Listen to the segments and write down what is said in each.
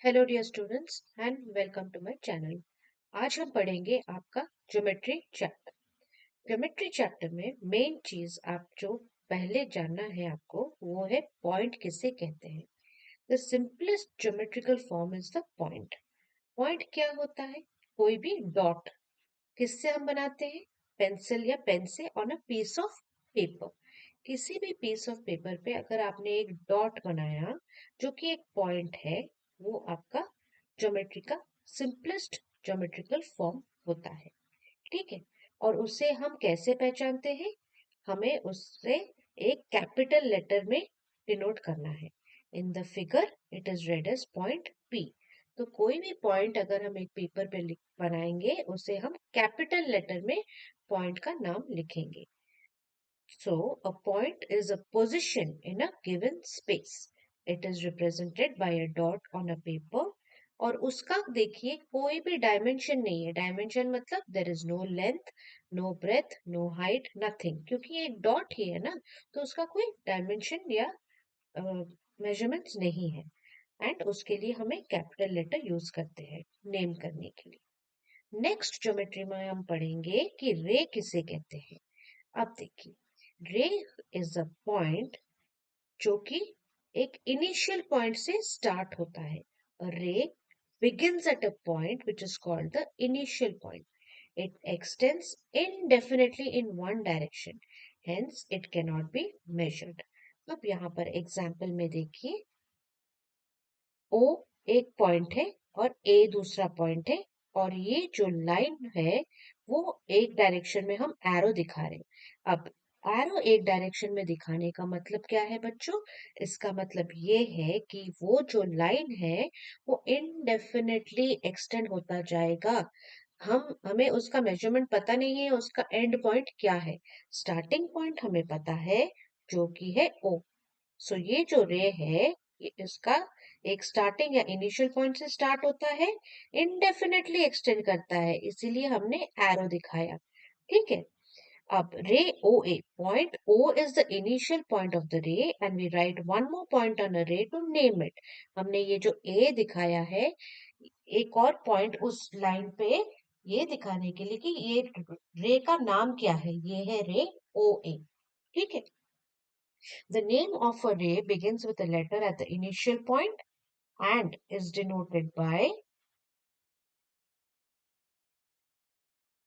Hello dear students and welcome to my channel. आज हम पढ़ेंगे आपका ज्योमेट्री चैप्टर। ज्योमेट्री चैप्टर में मेन चीज आप जो पहले जानना है आपको वो है पॉइंट किसे कहते हैं। The simplest geometrical form is the point. Point क्या होता है? कोई भी डॉट। किससे हम बनाते हैं? पेंसिल या पेन से on a piece of paper. किसी भी पीस ऑफ पेपर पे अगर आपने एक डॉट बनाया जो कि एक पॉइंट है, वो आपका ज्योमेट्री का सिंपलेस्ट ज्योमेट्रिकल फॉर्म होता है। ठीक है। और उसे हम कैसे पहचानते हैं? हमें उससे एक कैपिटल लेटर में डिनोट करना है। In the figure it is read as point P. तो कोई भी पॉइंट अगर हम एक पेपर पे बनाएंगे उसे हम कैपिटल लेटर में पॉइंट का नाम लिखेंगे। So, a point is a position in a given space. It is represented by a dot on a paper. और उसका देखिए कोई भी डायमेंशन नहीं है। डायमेंशन मतलब there is no length, no breadth, no height, nothing, क्योंकि ये एक डॉट ही है ना, तो उसका कोई डायमेंशन या मेजरमेंट्स नहीं है। एंड उसके लिए हमें कैपिटल लेटर यूज करते हैं नेम करने के लिए। नेक्स्ट ज्योमेट्री में हम पढ़ेंगे कि रे किसे कहते हैं। अब देखिए, रे इज अ पॉइंट जो कि एक इनिशियल पॉइंट से स्टार्ट होता है। रे begins at a point which is called the initial point. It extends indefinitely in one direction. Hence, it cannot be measured. अब यहाँ पर एग्जाम्पल में देखिए, O एक पॉइंट है और A दूसरा पॉइंट है, और ये जो लाइन है वो एक डायरेक्शन में हम एरो दिखा रहे हैं। अब एरो एक डायरेक्शन में दिखाने का मतलब क्या है बच्चों? इसका मतलब ये है कि वो जो लाइन है वो इनडेफिनेटली एक्सटेंड होता जाएगा। हमें उसका मेजरमेंट पता नहीं है, उसका एंड पॉइंट क्या है। स्टार्टिंग पॉइंट हमें पता है जो कि है O। सो ये जो रे है ये इसका एक स्टार्टिंग या इनिशियल पॉइंट से स्टार्ट होता है, इनडेफिनेटली एक्सटेंड करता है, इसीलिए हमने एरो दिखाया। ठीक है। अब ray O A, point O is the initial point of the ray and we write one more point on a ray to name it. हमने ये जो ए दिखाया है, एक और पॉइंट उस लाइन पे ये दिखाने के लिए कि ये रे का नाम क्या है, ये है रे ओ ए। ठीक है। The name of a ray begins with a letter at the initial point and is denoted by,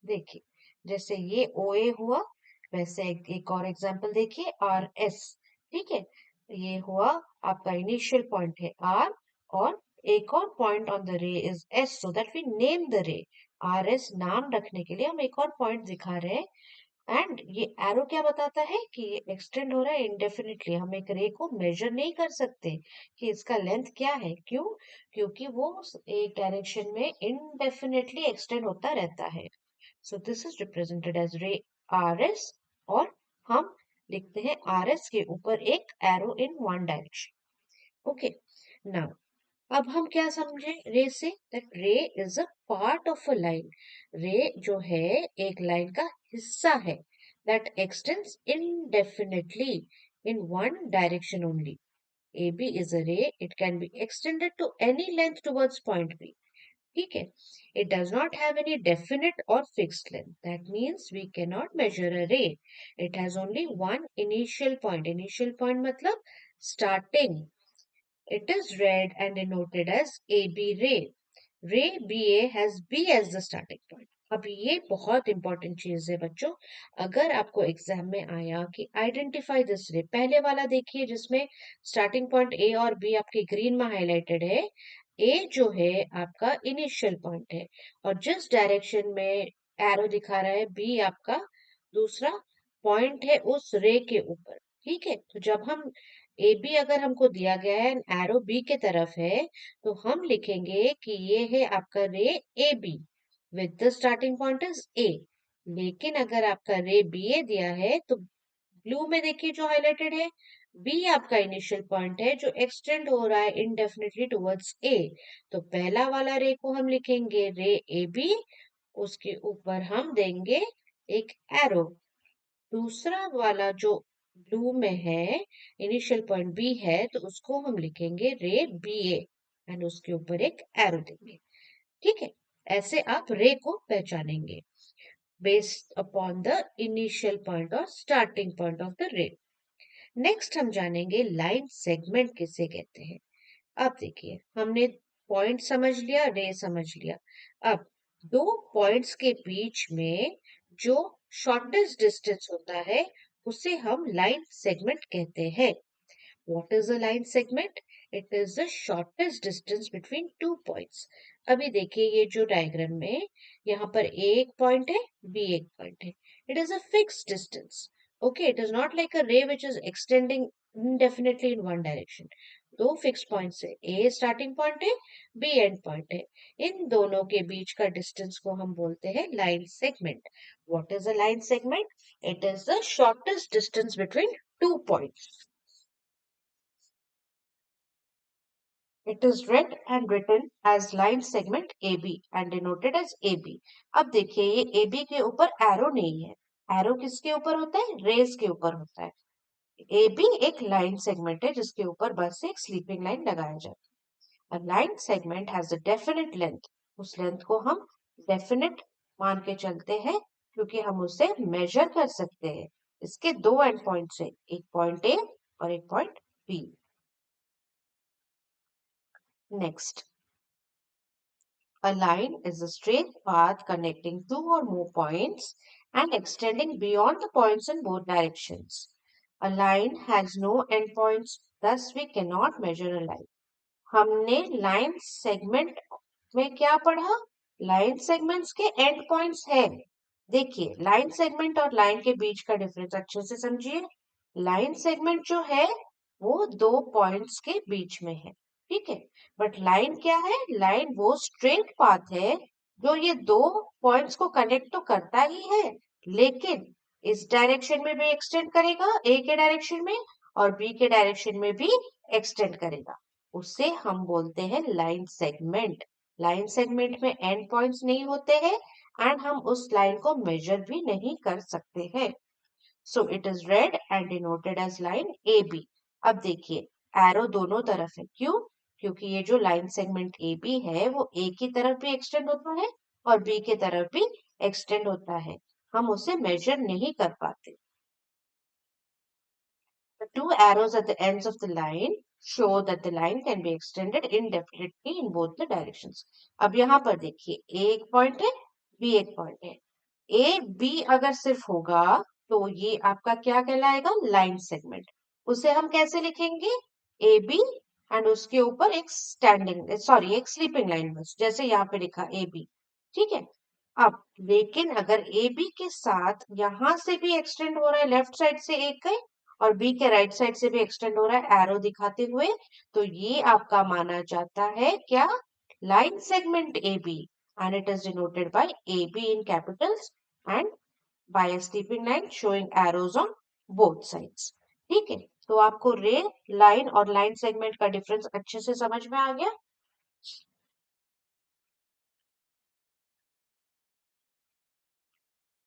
देखिए, जैसे ये ओ ए हुआ, वैसे एक और एग्जांपल देखिए, आर एस। ठीक है। ये हुआ आपका इनिशियल पॉइंट है आर, और एक और point on the ray is S, so that we name the ray. R S नाम रखने के लिए हम एक और पॉइंट दिखा रहे हैं। एंड ये एरो क्या बताता है कि ये एक्सटेंड हो रहा है इंडेफिनिटली। हम एक रे को मेजर नहीं कर सकते कि इसका लेंथ क्या है। क्यों? क्योंकि वो एक डायरेक्शन में इनडेफिनेटली एक्सटेंड होता रहता है। So this is represented as ray R S, और हम लिखते हैं आर एस के ऊपर एक arrow in one direction. Okay. Now अब हम क्या समझे रे से? That ray is a part of a line. Ray जो है एक लाइन का हिस्सा है, that extends indefinitely in one direction only. AB is a ray. It can be extended to any length towards point B. ठीक है। It does not have any definite or fixed length. That means we cannot measure a ray. It has only one initial point. Initial point मतलब starting. It is read and denoted as AB ray. Ray BA has B as the starting point. अब ये बहुत important चीज है बच्चों। अगर आपको exam में आया कि आइडेंटिफाई दिस रे, पहले वाला देखिए जिसमें स्टार्टिंग पॉइंट ए और बी आपके ग्रीन में हाईलाइटेड है। ए जो है आपका इनिशियल पॉइंट है, और जिस डायरेक्शन में एरो दिखा रहा है बी आपका दूसरा पॉइंट है उस रे के ऊपर। ठीक है। तो जब हम ए बी अगर हमको दिया गया है एंड एरो बी के तरफ है, तो हम लिखेंगे कि ये है आपका रे A be with the starting point is a. लेकिन अगर आपका रे बी ए दिया है तो ब्लू में देखिए जो हाईलाइटेड है, बी आपका इनिशियल पॉइंट है जो एक्सटेंड हो रहा है इनडेफिनेटली टुवर्ड्स ए। तो पहला वाला रे को हम लिखेंगे रे ए बी, उसके ऊपर हम देंगे एक एरो। दूसरा वाला जो ब्लू में है, इनिशियल पॉइंट बी है, तो उसको हम लिखेंगे रे बी ए। एंड उसके ऊपर एक एरो देंगे। ठीक है, ऐसे आप रे को पहचानेंगे based upon the initial point और starting point of the ray. Next हम जानेंगे लाइन सेगमेंट किसे कहते हैं। अब देखिए, हमने पॉइंट समझ लिया, रे समझ लिया। अब दो पॉइंट्स के बीच में जो शॉर्टेस्ट डिस्टेंस होता है उसे हम लाइन सेगमेंट कहते हैं। What is a line segment? It is the shortest distance between two points. अभी देखिए ये जो डायग्राम में यहाँ पर A एक पॉइंट है, B एक पॉइंट है. It is a fixed distance. Okay, it is not like a ray which is extending indefinitely in one direction. दो फिक्स पॉइंट है, A स्टार्टिंग पॉइंट है, B एंड पॉइंट है. इन दोनों के बीच का डिस्टेंस को हम बोलते हैं line segment. What is a line segment? It is the shortest distance between two points. It is read and written as line segment AB and denoted as AB. अब देखिए ये AB के ऊपर एरो नहीं है. एरो किसके ऊपर होता है? रेज के ऊपर होता है. AB एक लाइन सेगमेंट है जिसके ऊपर बस एक स्लीपिंग लाइन लगाया जाता है. A line segment has a definite length. उस लेंथ को हम डेफिनेट मान के चलते हैं क्योंकि हम उसे मेजर कर सकते हैं. इसके दो एंड पॉइंट्स है, एक पॉइंट A और एक point B. Next, a line is a straight path connecting two or more points and extending beyond the points in both directions. A line has no endpoints, thus we cannot measure a line. हमने line segment में क्या पढ़ा? Line segments के and points है. देखिए, line segment और line के बीच का डिफरेंस अच्छे से समझिए. लाइन सेगमेंट जो है वो दो पॉइंट्स के बीच में है. ठीक है, बट लाइन क्या है? लाइन वो स्ट्रेट पाथ है जो ये दो पॉइंट्स को कनेक्ट तो करता ही है, लेकिन इस डायरेक्शन में भी एक्सटेंड करेगा, ए के डायरेक्शन में, और बी के डायरेक्शन में भी एक्सटेंड करेगा. उसे हम बोलते हैं लाइन सेगमेंट. लाइन सेगमेंट में एंड पॉइंट्स नहीं होते हैं एंड हम उस लाइन को मेजर भी नहीं कर सकते हैं. So it is read and denoted as line A B. अब देखिए, एरो दोनों तरफ है. क्यों? क्योंकि ये जो लाइन सेगमेंट ए बी है वो ए की तरफ भी एक्सटेंड होता है और बी की तरफ भी एक्सटेंड होता है. हम उसे मेजर नहीं कर पाते. The two arrows at the ends of the line show that the line can be extended indefinitely in both the directions. अब यहाँ पर देखिए, A एक पॉइंट है, B एक पॉइंट है. A B अगर सिर्फ होगा तो ये आपका क्या कहलाएगा? Line segment. उसे हम कैसे लिखेंगे? ए बी एंड उसके ऊपर एक स्टैंडिंग सॉरी एक स्लीपिंग लाइन, बस जैसे यहाँ पे लिखा ए बी. ठीक है. अब लेकिन अगर ए बी के साथ यहां से भी एक्सटेंड हो रहा है लेफ्ट साइड से एक है और बी के राइट साइड से भी एक्सटेंड हो रहा है एरो दिखाते हुए, तो ये आपका माना जाता है क्या? Line segment A B and it is denoted by A B in capitals and by a sleeping line showing arrows on both sides. ठीक है, तो आपको रे, लाइन और लाइन सेगमेंट का डिफरेंस अच्छे से समझ में आ गया.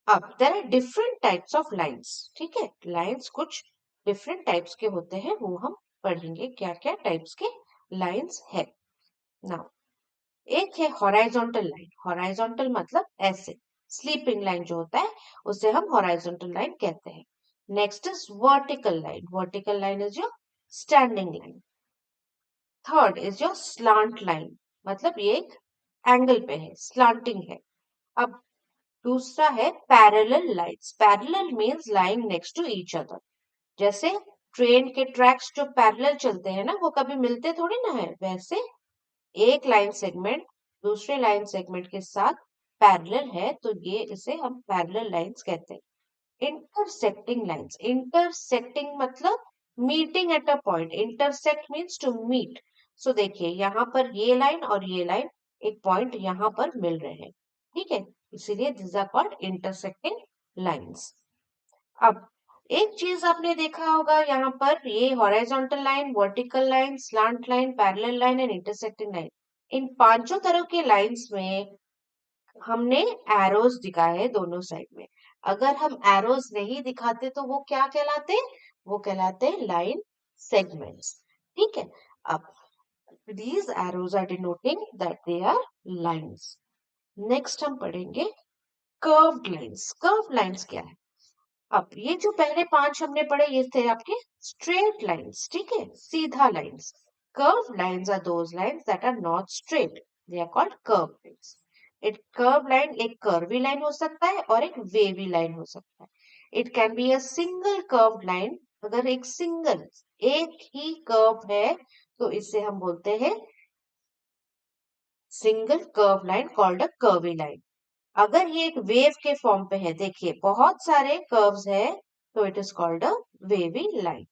अब there are different types of lines. ठीक है, लाइंस कुछ डिफरेंट टाइप्स के होते हैं, वो हम पढ़ेंगे क्या क्या टाइप्स के लाइंस है. नाउ, एक है हॉराइजॉन्टल लाइन. हॉराइजॉन्टल मतलब ऐसे. स्लीपिंग लाइन जो होता है उसे हम हॉराइजॉन्टल लाइन कहते हैं. Next is vertical line. Vertical line is your standing line. Third is your slant line, मतलब ये एक एंगल पे है, स्लांटिंग है. अब दूसरा है parallel lines. Parallel means lying next to each other. जैसे ट्रेन के ट्रैक्स जो पैरेलल चलते हैं ना, वो कभी मिलते थोड़ी ना है, वैसे एक लाइन सेगमेंट दूसरे लाइन सेगमेंट के साथ पैरेलल है तो ये इसे हम पैरेलल लाइंस कहते हैं. Intersecting lines. इंटरसेक्टिंग मतलब meeting at a point. Intersect means to meet. So देखिए, यहाँ पर ये लाइन और ये लाइन एक पॉइंट यहाँ पर मिल रहे हैं. ठीक है, इसीलिए this are called intersecting lines. अब एक चीज आपने देखा होगा यहाँ पर, ये horizontal line, vertical line, slant line, parallel line and intersecting line. इन पांचों तरह के लाइंस में हमने एरोज दिखाए दोनों साइड में. अगर हम एरोज नहीं दिखाते तो वो क्या कहलाते? वो कहलाते हैं लाइन सेगमेंट्स. ठीक है. अब These arrows are denoting that they are lines. Next हम पढ़ेंगे curved lines. Curved lines क्या है? अब ये जो पहले 5 हमने पढ़े ये थे आपके straight lines, ठीक है, सीधा lines. Curved lines are those lines that are not straight. They are called curved lines. एक curved line एक curvy line हो सकता है और एक wavy line हो सकता है. It can be a single curved line. अगर एक single एक ही curve है तो इसे हम बोलते हैं single curved line called a curvy line. अगर ये एक वेव के फॉर्म पे है, देखिए बहुत सारे कर्व्स है तो it is called a wavy line.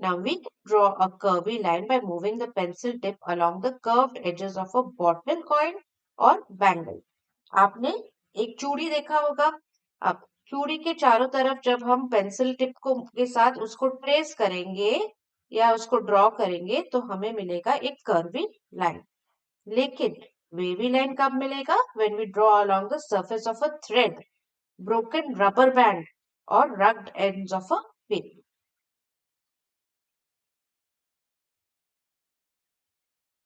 Now we draw a curvy line by moving the pencil tip along the curved edges of a bottle, coin or bangle. आपने एक चूड़ी देखा होगा. अब चूड़ी के चारों तरफ जब हम पेंसिल टिप को के साथ उसको ट्रेस करेंगे या उसको ड्रॉ करेंगे तो हमें मिलेगा एक कर्वी लाइन. लेकिन वेवी लाइन कब मिलेगा? When we draw along the surface of a thread, broken rubber band or rugged ends of a pin.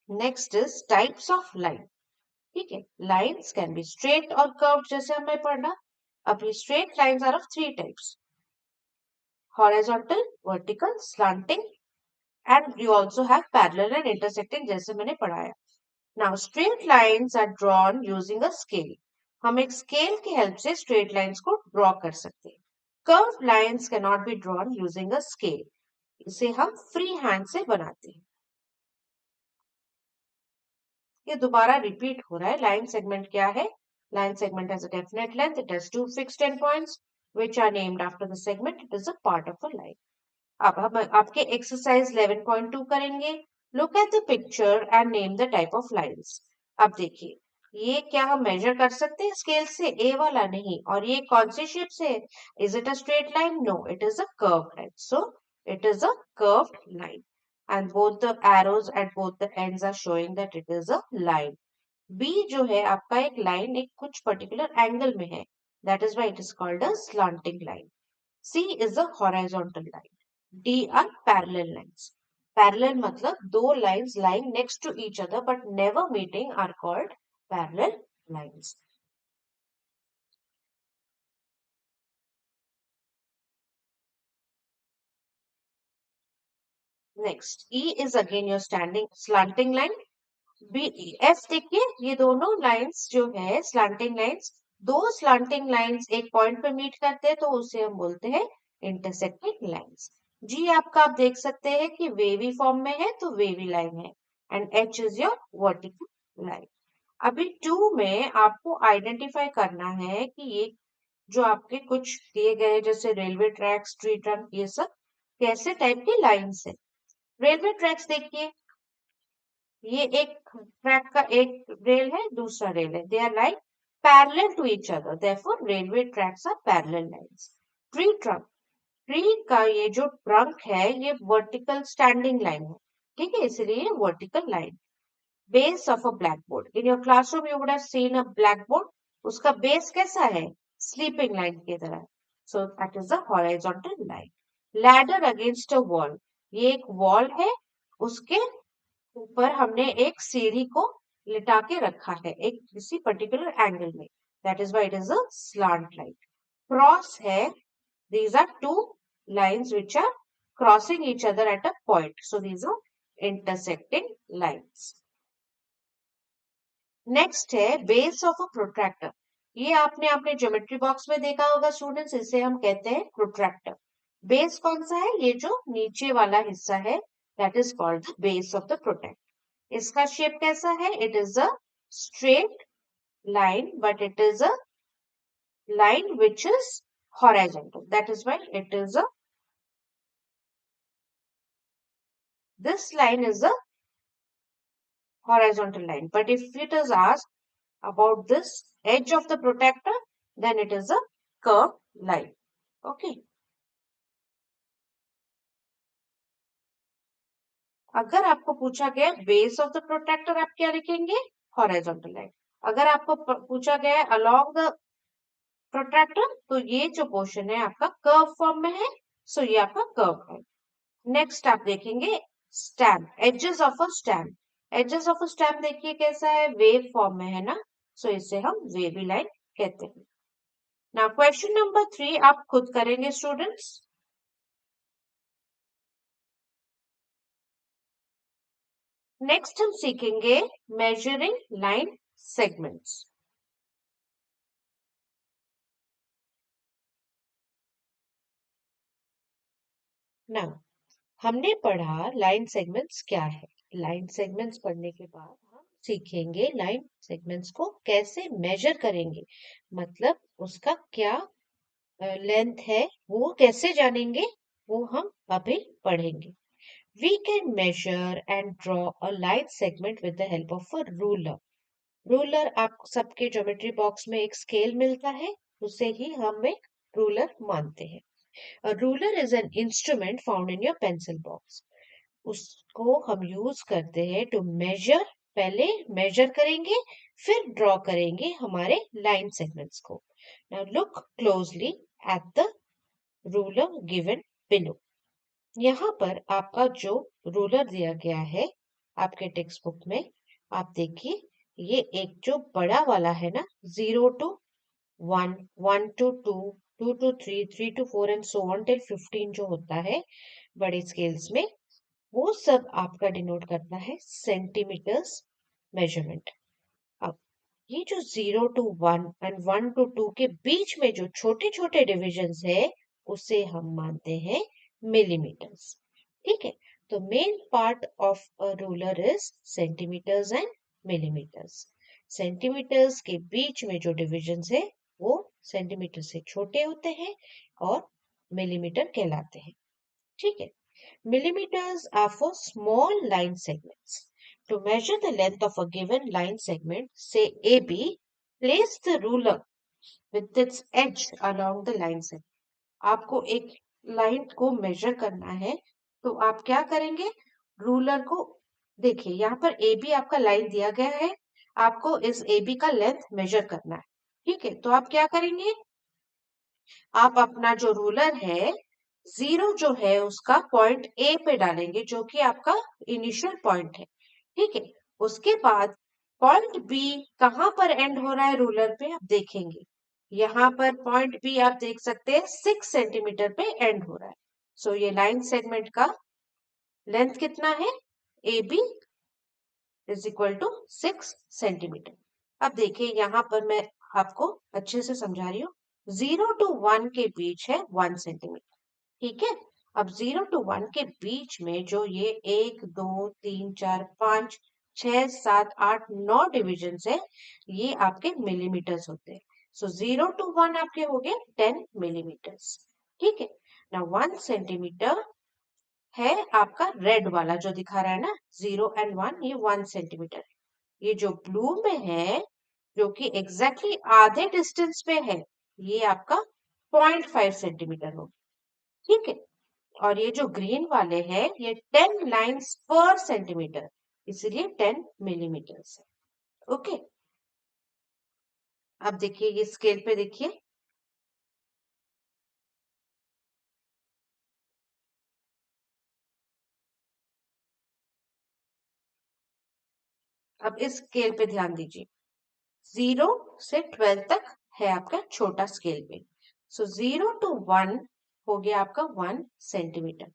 Next is types of line. ठीक है, lines can be straight or curved जैसे हमें पढ़ना. अब ये straight lines are of three types: horizontal, vertical, slanting, and you also have parallel and intersecting जैसे मैंने पढ़ाया. Now straight lines are drawn using a scale. हम एक स्केल की हेल्प से स्ट्रेट लाइंस को ड्रॉ कर सकते हैं. Curve lines can not be drawn using a scale. इसे हम फ्री हैंड से बनाते हैं. ये दोबारा रिपीट हो रहा है. लाइन सेगमेंट क्या है? Line segment has a definite length. It has two fixed end points which are named after the segment. It is a part of a line. अब हम आपके एक्सरसाइज 11.2 करेंगे. Look at the picture and name the type of lines. अब देखिए ये क्या हम major कर सकते हैं स्केल से? ए वाला नहीं. और ये कौन सी शेप से? Is it a straight line? No, it is a curved line. So it is a curved line and both the arrows at both the ends are showing that it is a line. B जो है आपका एक line एक कुछ particular angle में है. That is why it is called a slanting line. C is a horizontal line. D are parallel lines. Parallel मतलब दो lines lying next to each other but never meeting are called parallel lines. Next, E is again your standing slanting line. B F देखिए ये दोनों lines जो है slanting lines, दो slanting lines एक point पे मीट करते हैं तो उसे हम बोलते हैं इंटरसेक्टिंग लाइंस. जी आपका आप देख सकते हैं कि वेवी फॉर्म में है तो वेवी लाइन है. And H is your vertical line. अभी टू में आपको आइडेंटिफाई करना है कि ये जो आपके कुछ दिए गए जैसे रेलवे ट्रैक्स, ट्री ट्रंक, ये सब कैसे टाइप की लाइंस है. रेलवे ट्रैक्स देखिए ये एक ट्रैक का एक रेल है दूसरा रेल है. They are like parallel to each other, therefore railway tracks are parallel lines. Tree trunk, tree का ये जो ट्रंक है ये वर्टिकल स्टैंडिंग लाइन है. ठीक है, इसलिए vertical line. Base of a black board. In your classroom you would have seen a black board. उसका बेस कैसा है? स्लीपिंग लाइन की तरह. So that is a horizontal line. Ladder against a wall, ये एक वॉल है उसके ऊपर हमने एक सीढ़ी को लिटा के रखा है एक किसी पर्टिकुलर एंगल में. That is why it is a slant line. Cross है. These are two lines which are crossing each other at a point. So these are intersecting lines. Next है बेस ऑफ अ प्रोट्रैक्टर. ये आपने अपने geometry box में देखा होगा students. इसे हम कहते हैं प्रोट्रैक्टर. बेस कौन सा है? ये जो नीचे वाला हिस्सा है that is called the base of the protractor. इसका शेप कैसा है? It is a straight line but it is a line which is horizontal. That is why it is a this line is a horizontal line. But if it is asked about this edge of the protector, then it is a curved line. Okay. अगर आपको पूछा गया base of the protector आप क्या लिखेंगे? Horizontal line. अगर आपको पूछा गया अलोंग द प्रोट्रैक्टर तो ये जो पोर्शन है आपका कर्व फॉर्म में है. सो ये आपका कर्व है. नेक्स्ट आप देखेंगे stamp, edges of a stamp. Edges of stem देखिए कैसा है, वेव फॉर्म में है ना, सो इसे हम वेवी लाइन कहते हैं। नाउ क्वेश्चन नंबर 3 आप खुद करेंगे स्टूडेंट्स। नेक्स्ट हम सीखेंगे मेजरिंग लाइन सेगमेंट्स। नाउ हमने पढ़ा लाइन सेगमेंट्स क्या है। लाइन सेगमेंट्स पढ़ने के बाद हम सीखेंगे लाइन सेगमेंट्स को कैसे मेजर करेंगे, मतलब उसका क्या लेंथ है वो कैसे जानेंगे, वो हम अभी पढ़ेंगे। We can measure and draw a line segment with the help of a ruler. Ruler आप सबके ज्योमेट्री बॉक्स में एक स्केल मिलता है, उसे ही हम एक रूलर मानते हैं। A ruler is an instrument found in your pencil box. उसको हम यूज करते हैं टू मेजर, पहले मेजर करेंगे फिर ड्रॉ करेंगे हमारे लाइन सेगमेंट्स को। Now look closely at the ruler given below. यहाँ पर आपका जो रूलर दिया गया है आपके टेक्स्ट बुक में, आप देखिए ये एक जो बड़ा वाला है ना, 0 to 1, 1 to 2, 2 to 3, 3 to 4 and so on till 15 जो होता है बड़े स्केल्स में, वो सब आपका डिनोट करता है सेंटीमीटर्स मेजरमेंट। अब ये जो 0 to 1 एंड 1 to 2 के बीच में जो छोटे छोटे डिविजन्स है उसे हम मानते हैं मिलीमीटर्स। ठीक है, तो main part of a ruler is centimetres and millimetres. Centimetres के बीच में जो डिविजन्स है वो सेंटीमीटर से छोटे होते हैं और मिलीमीटर कहलाते हैं। ठीक है, millimeters are for small line segments. To measure the length of a given line segment, say AB, place the ruler with its edge along the line segment. आपको एक लाइन को मेजर करना है तो आप क्या करेंगे, रूलर को देखिए यहाँ पर AB आपका लाइन दिया गया है, आपको इस AB का लेंथ मेजर करना है। ठीक है, तो आप क्या करेंगे, आप अपना जो रूलर है 0 जो है उसका पॉइंट ए पे डालेंगे जो कि आपका इनिशियल पॉइंट है। ठीक है, उसके बाद पॉइंट बी कहाँ पर एंड हो रहा है रूलर पे आप देखेंगे, यहाँ पर पॉइंट बी आप देख सकते हैं 6 सेंटीमीटर पे एंड हो रहा है। सो ये लाइन सेगमेंट का लेंथ कितना है, A B is equal to 6 centimetre. अब देखिए यहाँ पर मैं आपको अच्छे से समझा रही हूँ, 0 to 1 के बीच है 1 सेंटीमीटर। ठीक है, अब 0 to 1 के बीच में जो ये 1 2 3 4 5 6 7 8 9 डिविजन है, ये आपके मिलीमीटर्स होते हैं। सो 0 to 1 आपके हो गए 10 मिलीमीटर्स। ठीक है, ना 1 सेंटीमीटर है आपका रेड वाला जो दिखा रहा है ना, 0 and 1, ये 1 सेंटीमीटर। ये जो ब्लू में है जो कि एग्जैक्टली आधे डिस्टेंस पे है, ये आपका 0.5 सेंटीमीटर होगा। ठीक है, और ये जो ग्रीन वाले हैं ये 10 लाइन्स पर सेंटीमीटर, इसलिए 10 मिलीमीटर है। ओके, अब देखिए ये स्केल पे देखिए, अब इस स्केल पे ध्यान दीजिए, 0 से 12 तक है आपका छोटा स्केल पे। सो 0 to 1 हो गया आपका 1 सेंटीमीटर,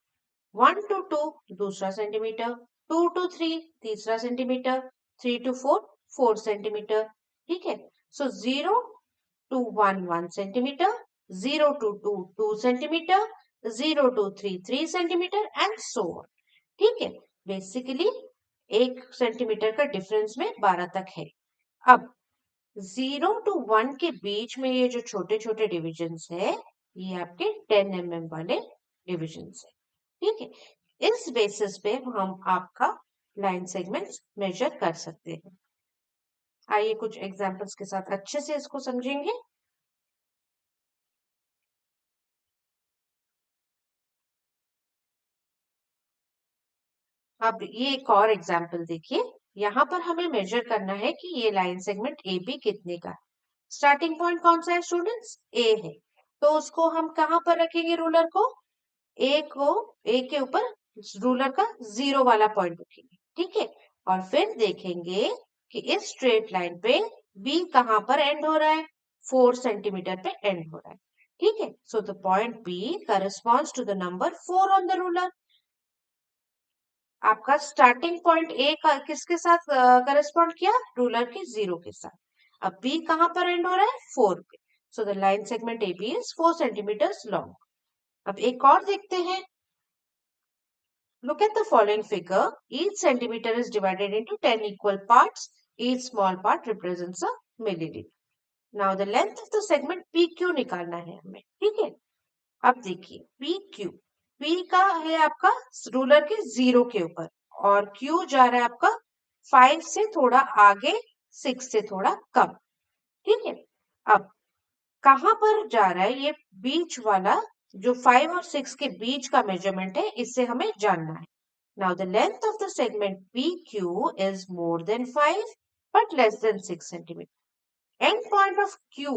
1 to 2 दूसरा सेंटीमीटर, 2 to 3 तीसरा सेंटीमीटर, 3 to 4 4 सेंटीमीटर। ठीक है, सो 0 to 1 1 centimetre, 0 to 2 2 centimetre, 0 to 3 3 centimetre and so on. ठीक है, बेसिकली 1 सेंटीमीटर का डिफरेंस में 12 तक है। अब 0 to 1 के बीच में ये जो छोटे छोटे डिविजन्स है ये आपके 10 mm वाले डिविजन्स है। ठीक है, इस बेसिस पे हम आपका लाइन सेगमेंट्स मेजर कर सकते हैं। आइए कुछ एग्जांपल्स के साथ अच्छे से इसको समझेंगे। अब ये एक और एग्जांपल देखिए, यहाँ पर हमें मेजर करना है कि ये लाइन सेगमेंट ए बी कितने का है। स्टार्टिंग पॉइंट कौन सा है स्टूडेंट्स, ए है, तो उसको हम कहाँ पर रखेंगे रूलर को, ए को, ए के ऊपर रूलर का 0 वाला पॉइंट रखेंगे। ठीक है, और फिर देखेंगे कि इस स्ट्रेट लाइन पे बी कहां पर एंड हो रहा है, 4 सेंटीमीटर पे एंड हो रहा है। ठीक है, so the point B corresponds to the number 4 on the ruler. आपका स्टार्टिंग पॉइंट ए का किसके साथ करस्पॉन्ड किया, रूलर के 0 के साथ। अब बी कहां पर एंड हो रहा है, 4 पे। So the line segment A B is 4 centimetre long. अब एक और देखते हैं। Look at the following figure. Each centimeter is divided into 10 equal parts. Each small part represents a milliliter. Now the length of the segment PQ निकालना है हमें, ठीक है। अब देखिए PQ, P का है आपका रूलर के 0 के ऊपर और Q जा रहा है आपका 5 से थोड़ा आगे, 6 से थोड़ा कम, ठीक है। अब कहां पर जा रहा है ये बीच वाला, जो 5 और 6 के बीच का मेजरमेंट है, इससे हमें जानना है। Now the length of the segment PQ is more than 5 but less than 6 centimeter. End point of Q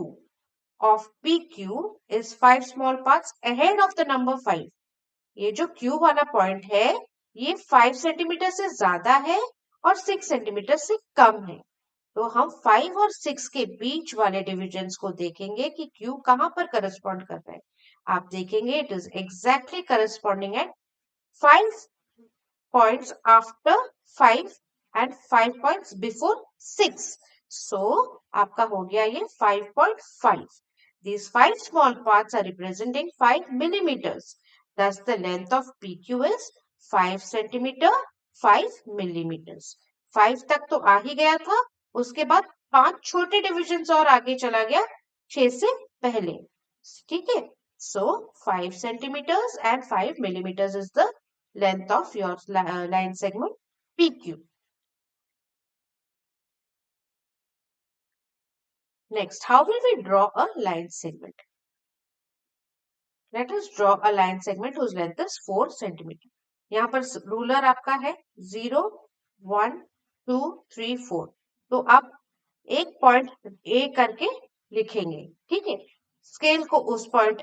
of PQ is 5 small parts ahead of the number 5. ये जो Q वाला पॉइंट है ये 5 सेंटीमीटर से ज्यादा है और 6 सेंटीमीटर से कम है। तो हम 5 और 6 के बीच वाले डिविजन्स को देखेंगे कि Q कहां पर करस्पॉन्ड कर रहा है। आप देखेंगे it is exactly corresponding at 5 points after 5 and 5 points before 6. So, आपका हो गया ये 5.5. These 5 small parts are representing 5 millimeters. Thus, the length of PQ is 5 centimeter, 5 millimeters. 5 तक तो आ ही गया था, उसके बाद 5 छोटे डिविजन्स और आगे चला गया 6 से पहले, ठीक है। So, 5 centimeters and 5 millimeters is the length of your line segment PQ. Next, how will we draw a line segment? Let us draw a line segment whose length is 4 centimeter. यहाँ पर रूलर आपका है 0, 1, 2, 3, 4. तो आप एक point A करके लिखेंगे, ठीक है। स्केल को उस पॉइंट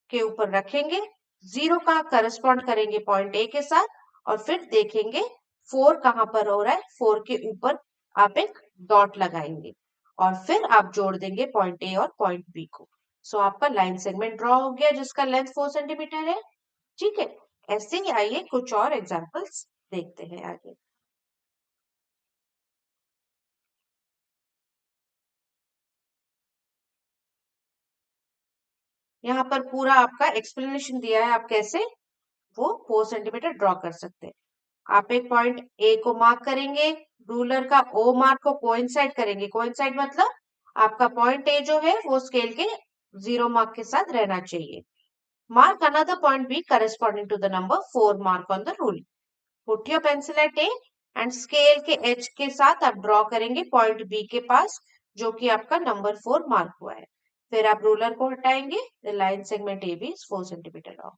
के ऊपर रखेंगे, 0 का करस्पॉन्ड करेंगे पॉइंट ए के साथ और फिर देखेंगे 4 कहां पर हो रहा है, 4 के ऊपर आप एक डॉट लगाएंगे और फिर आप जोड़ देंगे पॉइंट ए और पॉइंट बी को। सो आपका लाइन सेगमेंट ड्रॉ हो गया जिसका लेंथ 4 सेंटीमीटर है, ठीक है। ऐसे ही आइए कुछ और एग्जांपल्स देखते हैं आगे। यहाँ पर पूरा आपका एक्सप्लेनेशन दिया है आप कैसे वो 4 सेंटीमीटर ड्रॉ कर सकते हैं। आप एक पॉइंट ए को मार्क करेंगे, रूलर का ओ मार्क को कोइंसाइड करेंगे। कोइंसाइड मतलब आपका पॉइंट ए जो है वो स्केल के 0 मार्क के साथ रहना चाहिए। Mark another point B corresponding to the number 4 mark on the rule. Put your pencil at A end scale के एज के साथ आप ड्रॉ करेंगे पॉइंट बी के पास जो कि आपका नंबर 4 मार्क हुआ है। फिर आप रूलर को हटाएंगे, the line segment A B is 4 centimetre long.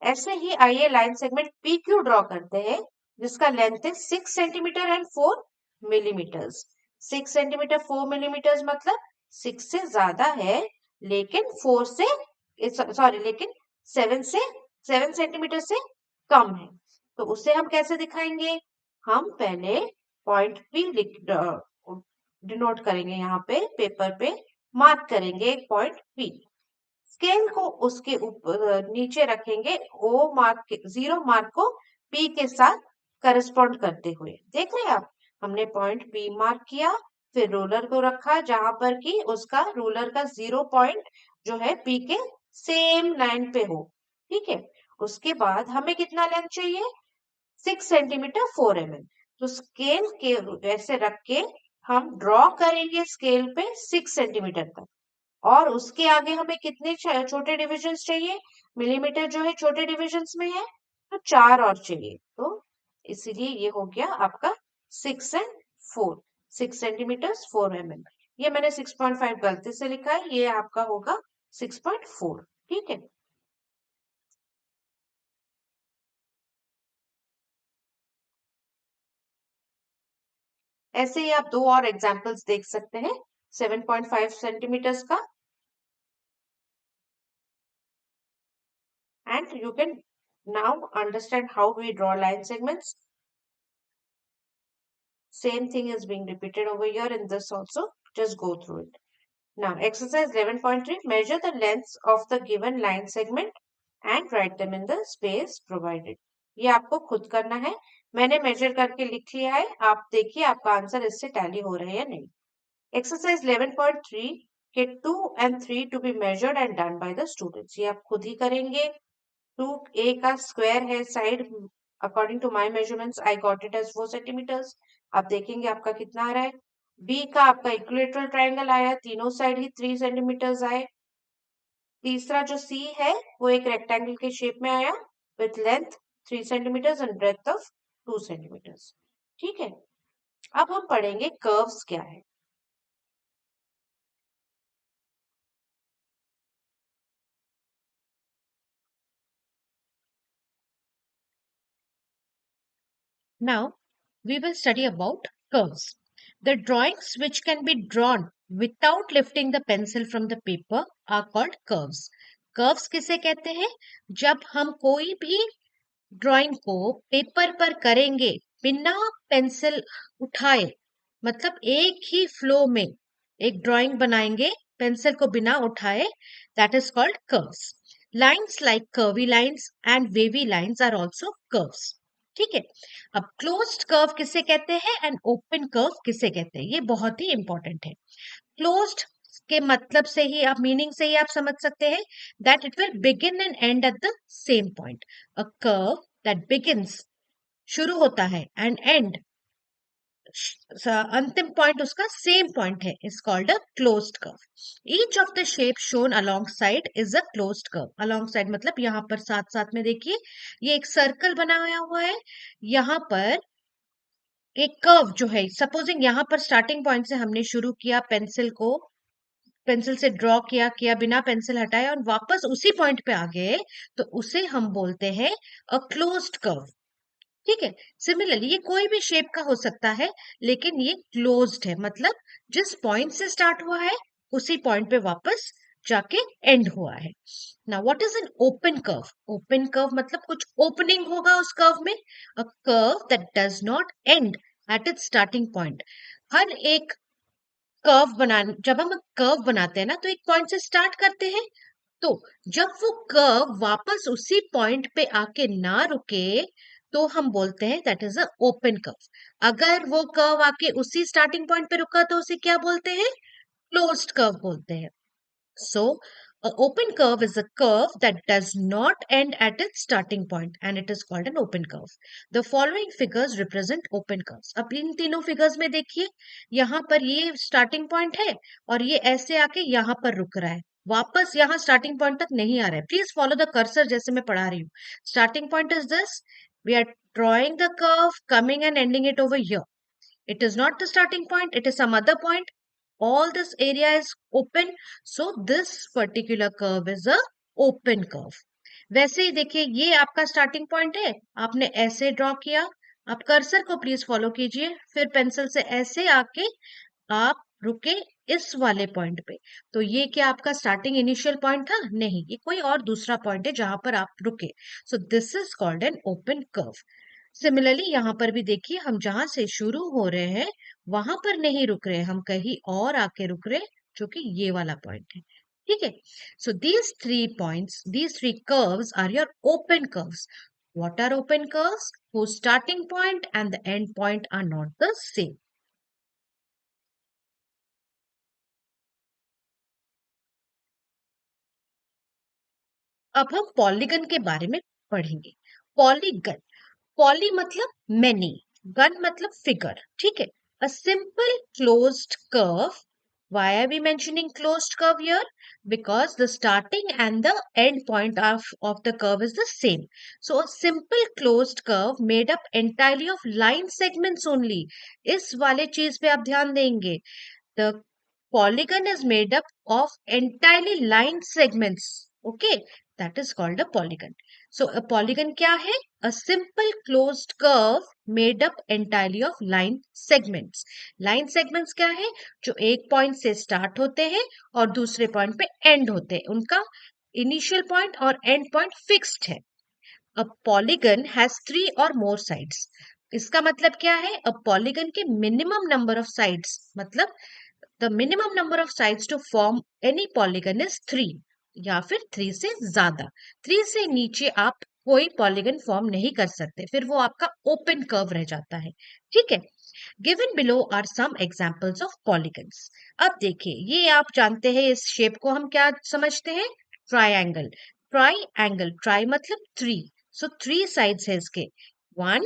ऐसे ही आइए line segment P Q draw करते हैं जिसका लेंथ है 6 centimetre and 4 millimetres. 6 centimetre 4 millimetres मतलब 6 से ज्यादा है लेकिन 4 से सॉरी लेकिन 7 से 7 सेंटीमीटर से कम है। तो उसे हम कैसे दिखाएंगे, हम पहले पॉइंट पी डिनोट करेंगे, यहाँ पे पेपर पे मार्क करेंगे एक पॉइंट पी। स्केल को उसके ऊपर नीचे रखेंगे, ओ मार्क के 0 मार्क को पी के साथ करस्पॉन्ड करते हुए। देख रहे हैं आप, हमने पॉइंट पी मार्क किया, फिर रूलर को रखा जहां पर कि उसका रूलर का 0 पॉइंट जो है पी के सेम लाइन पे हो, ठीक है। उसके बाद हमें कितना लेंथ चाहिए, 6 सेंटीमीटर 4 mm। तो स्केल के ऐसे रख के हम ड्रॉ करेंगे स्केल पे 6 सेंटीमीटर तक और उसके आगे हमें कितने छोटे डिविजन्स चाहिए, मिलीमीटर जो है छोटे डिविजन्स में है तो 4 और चाहिए। तो इसीलिए ये हो गया आपका 6 एंड 4, 6 सेंटीमीटर 4 mm। ये मैंने 6.5 गलती से लिखा है, ये आपका होगा 6.4, ठीक है। ऐसे ही आप दो और एग्जाम्पल्स देख सकते हैं 7.5 सेंटीमीटर्स का, and you can now understand how we draw line segments. Same thing is being repeated over here in this also. Just go through it. Now, exercise 11.3, measure the lengths of the given line segment and write them in the space provided. ये आपको खुद करना है. मैंने major करके लिख लिया है. आप देखिए आपका आंसर इससे टैली हो रहा है या नहीं. Exercise 11.3 के 2 and 3 to be measured and done by the students. ये आप खुद ही करेंगे. 2a का स्क्वायर है side. According to my measurements I got it as 4 centimetres. आप देखेंगे आपका कितना आ रहा है. बी का आपका इक्विलेटरल ट्रायंगल आया, तीनों साइड ही 3 सेंटीमीटर्स आए. तीसरा जो सी है वो एक रेक्टेंगल के शेप में आया with length 3 centimetres and breadth of 2 centimetres. ठीक है. अब हम पढ़ेंगे कर्व्स क्या है. Now, we will study about curves. The drawings which can be drawn without lifting the pencil from the paper are called curves. Curves किसे कहते हैं? जब हम कोई भी ड्राइंग को पेपर पर करेंगे बिना पेंसिल उठाए, मतलब एक ही फ्लो में एक ड्राइंग बनाएंगे पेंसिल को बिना उठाए, that is called curves. Lines like curvy lines and wavy lines are also curves. ठीक है. अब क्लोज्ड कर्व किसे कहते हैं एंड ओपन कर्व किसे कहते हैं, ये बहुत ही इंपॉर्टेंट है. क्लोज्ड के मतलब से ही आप मीनिंग से ही आप समझ सकते हैं that it will begin and and eight the same point. A curve that begins शुरू होता है एंड एंड अंतिम पॉइंट उसका सेम पॉइंट है is called a closed curve. Each of the shape shown along side is a closed curve. Along side मतलब यहाँ पर साथ साथ में देखिए ये एक सर्कल बनाया हुआ है. यहाँ पर एक कर्व जो है, सपोजिंग यहाँ पर स्टार्टिंग पॉइंट से हमने शुरू किया, पेंसिल से ड्रॉ किया किया बिना पेंसिल हटाए और वापस उसी पॉइंट पे आ गए, तो उसे हम बोलते हैं अ क्लोज्ड कर्व. ठीक है. सिमिलरली ये कोई भी शेप का हो सकता है लेकिन ये क्लोज्ड है, मतलब जिस पॉइंट से स्टार्ट हुआ है उसी पॉइंट पे वापस जाके एंड हुआ है. Now what is an open curve? Open curve मतलब कुछ ओपनिंग होगा उस कर्व में. A curve that does not end at its starting point. हर एक जब हम कर्व बनाते हैं ना तो एक पॉइंट से स्टार्ट करते हैं, तो जब वो कर्व वापस उसी पॉइंट पे आके ना रुके तो हम बोलते हैं that is a open curve. अगर वो कर्व आके उसी स्टार्टिंग पॉइंट पे रुका तो उसे क्या बोलते हैं? क्लोज्ड कर्व बोलते हैं. So, a open curve is a curve that does not end at its starting point and it is called an open curve. The following figures represent open curves. अब इन तीनों फिगर्स में देखिए, यहाँ पर ये starting point है और ये ऐसे आके यहाँ पर रुक रहा है, वापस यहाँ स्टार्टिंग पॉइंट तक नहीं आ रहा है. प्लीज फॉलो द कर्सर जैसे मैं पढ़ा रही हूँ. Starting point is this. We are drawing the curve, coming and ending it over here. It is not the starting point, it is some other point. All this area is open, so this particular curve is a open curve. वैसे ही देखिए ये आपका starting point है, आपने ऐसे draw किया. आप cursor को प्लीज फॉलो कीजिए, फिर पेंसिल से ऐसे आके आप रुके इस वाले पॉइंट पे. तो ये क्या आपका स्टार्टिंग इनिशियल पॉइंट था? नहीं, ये कोई और दूसरा पॉइंट है जहां पर आप रुके. सो this is called an open curve. Similarly यहाँ पर भी देखिए हम जहां से शुरू हो रहे हैं वहां पर नहीं रुक रहे, हम कहीं और आके रुक रहे, जो कि ये वाला पॉइंट है. ठीक है. So these three curves are your open curves. What are open curves? whose starting point and the end point are not the same. अब हम पॉलीगन के बारे में पढ़ेंगे. पॉलीगन, पॉली मतलब मैनी, गन मतलब फिगर. ठीक है. अ simple closed curve. Why are we mentioning closed curve here? Because the starting and the end point of the curve is the same. So a simple closed curve made up entirely of line segments only. इस वाले चीज पे आप ध्यान देंगे. The polygon is made up of entirely line segments. Okay, that is called a polygon. So a polygon क्या है? A simple closed curve made up entirely of line segments. Line segments क्या है? जो एक पॉइंट से start होते हैं और दूसरे पॉइंट पे एंड होते हैं. उनका इनिशियल पॉइंट और एंड पॉइंट फिक्स्ड है. A polygon has three or more sides. इसका मतलब क्या है? अ पॉलीगन के मिनिमम नंबर ऑफ साइड्स, मतलब the minimum number of sides to form any polygon is 3, या फिर 3 से ज्यादा। 3 से नीचे आप कोई पॉलीगन फॉर्म नहीं कर सकते, फिर वो आपका ओपन कर्व रह जाता है। ठीक है। Given below are some examples of polygons. अब देखिए, ये आप जानते हैं, इस शेप को हम क्या समझते हैं? ट्राइंगल। ट्राइंगल, ट्राई मतलब 3, सो 3 साइड्स है इसके, 1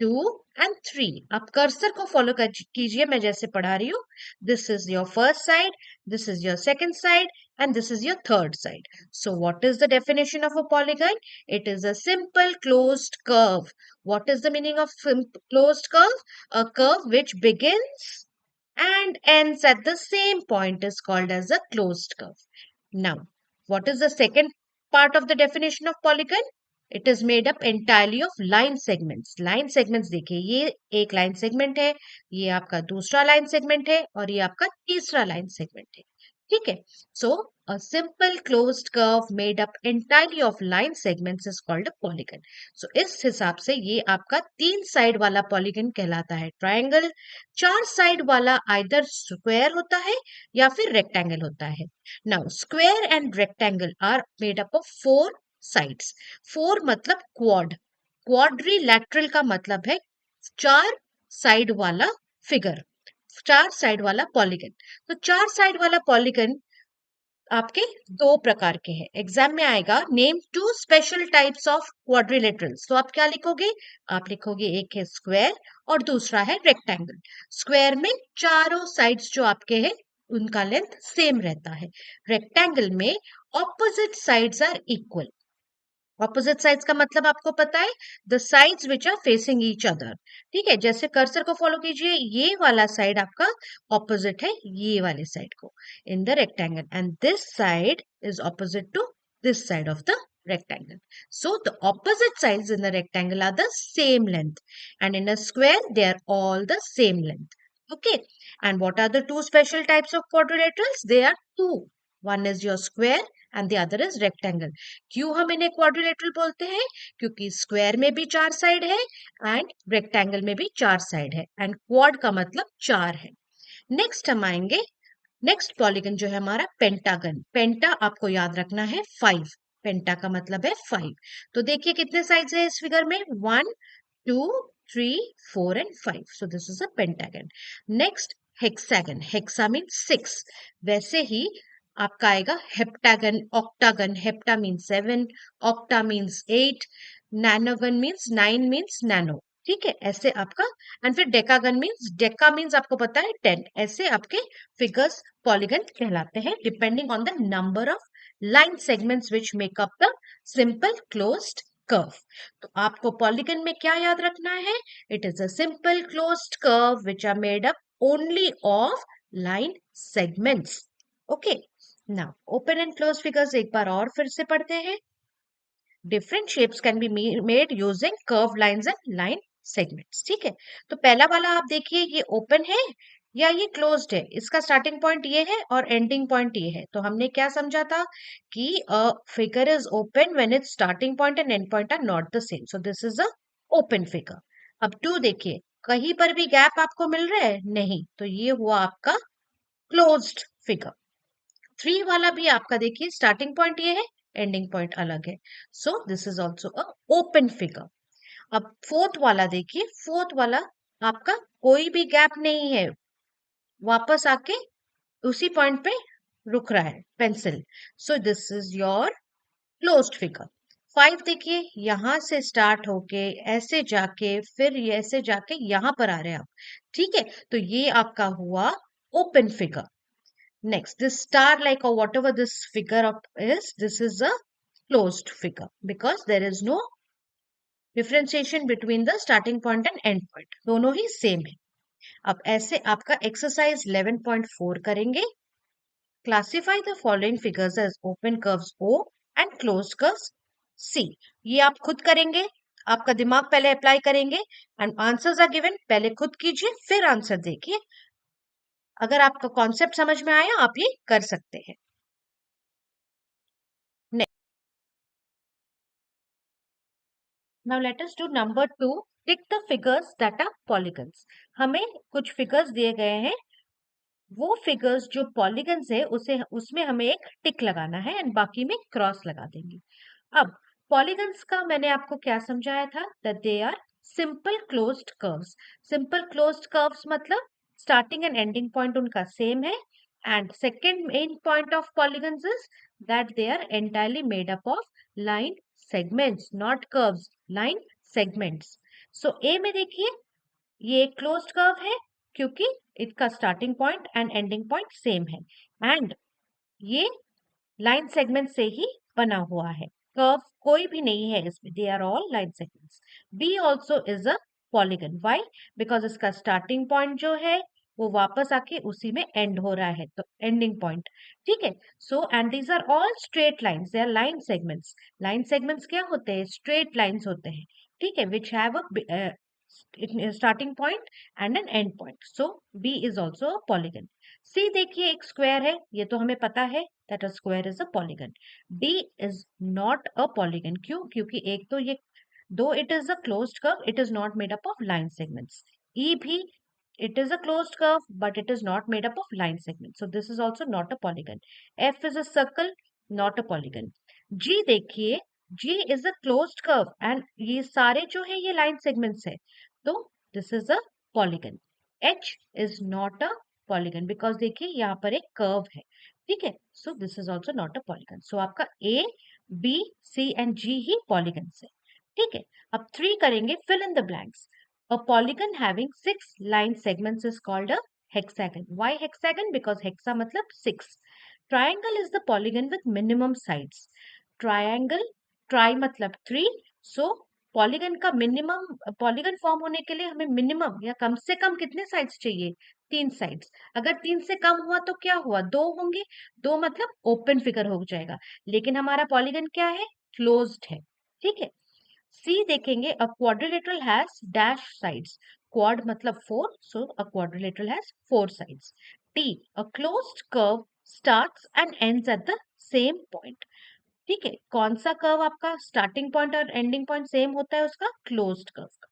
2 एंड 3। आप कर्सर को फॉलो कीजिए, मैं जैसे पढ़ा रही हूँ। This is your first side, this is your second side, and this is your third side. So what is the definition of a polygon? It is a simple closed curve. What is the meaning of closed curve? A curve which begins and ends at the same point is called as a closed curve. Now, what is the second part of the definition of polygon? It is made up entirely of line segments. Line segments देखिए, ये एक line segment है, ये आपका दूसरा line segment है, और ये आपका तीसरा लाइन सेगमेंट है। ठीक है। So a simple closed curve made up entirely of line segments is called a polygon. So इस हिसाब से ये आपका 3 साइड वाला पॉलीगन कहलाता है ट्रायंगल। 4 साइड वाला आइदर स्क्वायर होता है या फिर रेक्टेंगल होता है। Now square and rectangle are made up of 4 sides. 4 मतलब क्वाड। क्वाड्रिलैटरल का मतलब है 4 साइड वाला फिगर, 4 साइड वाला पॉलीगन। तो 4 साइड वाला पॉलीगन आपके दो प्रकार के हैं। एग्जाम में आएगा, name two special types of quadrilaterals. तो आप क्या लिखोगे? आप लिखोगे एक है स्क्वायर और दूसरा है रेक्टेंगल। स्क्वायर में चारों साइड्स जो आपके हैं उनका लेंथ सेम रहता है। रेक्टेंगल में opposite sides are equal. Opposite sides का मतलब आपको पता है, the sides which are facing each other. ठीक है, जैसे कर्सर को फॉलो कीजिए, ये वाला साइड आपका ऑपोजिट है ये वाले साइड को in the rectangle, and this side is opposite to this side of the rectangle. So the opposite sides in the rectangle are the same length, and in a square they are all the same length. Okay, and what are the two special types of quadrilaterals? They are two. One is your square and the other is rectangle. क्यों हम इन्हें quadrilateral बोलते हैं? क्योंकि square में भी 4 side है and rectangle में भी 4 साइड है, एंड क्वाड का मतलब 4 है। नेक्स्ट हम आएंगे, नेक्स्ट पॉलीगन जो है हमारा पेंटागन। पेंटा आपको याद रखना है 5। पेंटा का मतलब है 5। तो देखिए कितने साइड्स है इस फिगर में, 1 2 3 4 and 5। So this is a pentagon. Next hexagon. Hexa means 6। वैसे ही आपका आएगा heptagon, octagon. Hepta means 7, octa means 8, nonagon means 9 means nano. ठीक है, ऐसे आपका। एंड फिर डेकागन मीन्स, डेका मीन्स आपको पता है 10। ऐसे आपके फिगर्स पॉलीगन कहलाते हैं depending on the number of line segments which make up the simple closed curve. तो आपको पॉलीगन में क्या याद रखना है? It is a simple closed curve which are made up only of line segments. Okay, now open and close figures एक बार और फिर से पढ़ते हैं। Different shapes can be made using curve lines and line segments. ठीक है, तो पहला वाला आप देखिए, ये ओपन है या ये क्लोज्ड है? इसका स्टार्टिंग पॉइंट ये है और एंडिंग पॉइंट ये है। तो हमने क्या समझा था कि a figure is open when its starting point and end point are not the same, so this is a open figure. अब 2 देखिए, कहीं पर भी गैप आपको मिल रहा है? नहीं, तो ये हुआ आपका क्लोज्ड फिगर। 3 वाला भी आपका देखिए, स्टार्टिंग पॉइंट ये है, एंडिंग पॉइंट अलग है, so this is also a open figure. अब 4th वाला देखिए, 4th वाला आपका कोई भी गैप नहीं है, वापस आके उसी पॉइंट पे रुक रहा है pencil, so this is your closed figure. 5 देखिए, यहां से स्टार्ट होके ऐसे जाके फिर ये ऐसे जाके यहां पर आ रहे हैं आप। ठीक है, तो ये आपका हुआ open figure. Next, this star like or whatever this figure of is, this is a closed figure because there is no differentiation between the starting point and end point. दोनों ही सेम है। अब ऐसे आपका एक्सरसाइज 11.4 करेंगे। Classify the following figures as open curves O and closed curves C। ये आप खुद करेंगे, आपका दिमाग पहले अप्लाई करेंगे, एंड आंसर्स आर गिवन, पहले खुद कीजिए फिर आंसर देखिए। अगर आपका कॉन्सेप्ट समझ में आया आप ये कर सकते हैं। Now let us do number 2, tick the figures that are polygons. हमें कुछ फिगर्स दिए गए हैं, वो फिगर्स जो पॉलीगन्स है उसे उसमें हमें एक टिक लगाना है एंड बाकी में क्रॉस लगा देंगे। अब पॉलीगन्स का मैंने आपको क्या समझाया था, that they are simple closed curves. Simple closed curves मतलब स्टार्टिंग एंड एंडिंग पॉइंट उनका सेम है, and second main point of polygons is that they are entirely made up of line segments, not curves, line segments. So A में देखिए, ये एक closed curve है क्योंकि इसका starting point and ending point same है, and ये line segment से ही बना हुआ है, कर्व कोई भी नहीं है इसमें, they are all line segments. B also is a polygon, why, because इसका स्टार्टिंग पॉइंट जो है वो वापस आके उसी में एंड हो रहा है, तो एंडिंग पॉइंट। ठीक है, so and these are all straight lines, they are line segments. Line segments क्या होते हैं, स्ट्रेट लाइंस होते हैं, ठीक है, which have a starting point and an end point. So B is also a polygon. C देखिए एक square है, ये तो हमें पता है that a square is a polygon. D is not a polygon. क्यों? क्योंकि एक तो ये, though it is a closed curve, it is not made up of line segments. E भी, it is a closed curve, but it is not made up of line segments. So this is also not a polygon. F is a circle, not a polygon. G देखिए, G is a closed curve and ये सारे जो है ये line segments है, तो this is a polygon. H is not a polygon because देखिए यहाँ पर एक कर्व है, ठीक है, so this is also not a polygon. So आपका A, B, C and G ही पॉलीगन है, ठीक है। अब 3 करेंगे, fill in the blanks. A polygon having 6 line segments is called a hexagon. Why hexagon? Because hexa मतलब 6। Triangle is the polygon with minimum sides. Triangle, try मतलब 3, सो polygon का minimum, polygon form होने के लिए हमें मिनिमम या कम से कम कितने साइड्स चाहिए, 3 साइड्स। अगर 3 से कम हुआ तो क्या हुआ, 2 होंगे, 2 मतलब ओपन फिगर हो जाएगा, लेकिन हमारा पॉलीगन क्या है, क्लोज्ड है, ठीक है। सी देखेंगे, a quadrilateral has dash sides. Quad मतलब 4, so a quadrilateral has 4 sides. T, a closed curve starts and ends at the same point. ठीक है, कौन सा कर्व आपका स्टार्टिंग पॉइंट और एंडिंग पॉइंट सेम होता है, उसका क्लोज्ड कर्व का।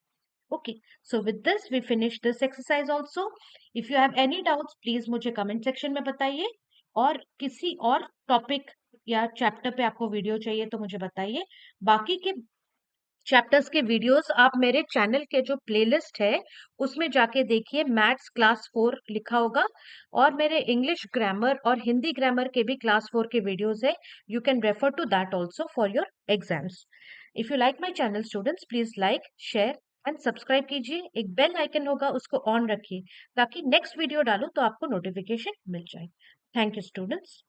Okay, so with this we finish this exercise also. If you have any doubts please मुझे कमेंट सेक्शन में बताइए, और किसी और टॉपिक या चैप्टर पे आपको वीडियो चाहिए तो मुझे बताइए। बाकी के चैप्टर्स के वीडियोस आप मेरे चैनल के जो प्लेलिस्ट है उसमें जाके देखिए, मैथ्स क्लास 4 लिखा होगा, और मेरे इंग्लिश ग्रामर और हिंदी ग्रामर के भी क्लास 4 के वीडियोस है, you can refer to that also for your exams. If you like my channel students, please like, share and subscribe कीजिए। एक बेल आइकन होगा, उसको ऑन रखिए ताकि नेक्स्ट वीडियो डालूं तो आपको नोटिफिकेशन मिल जाए। Thank you students.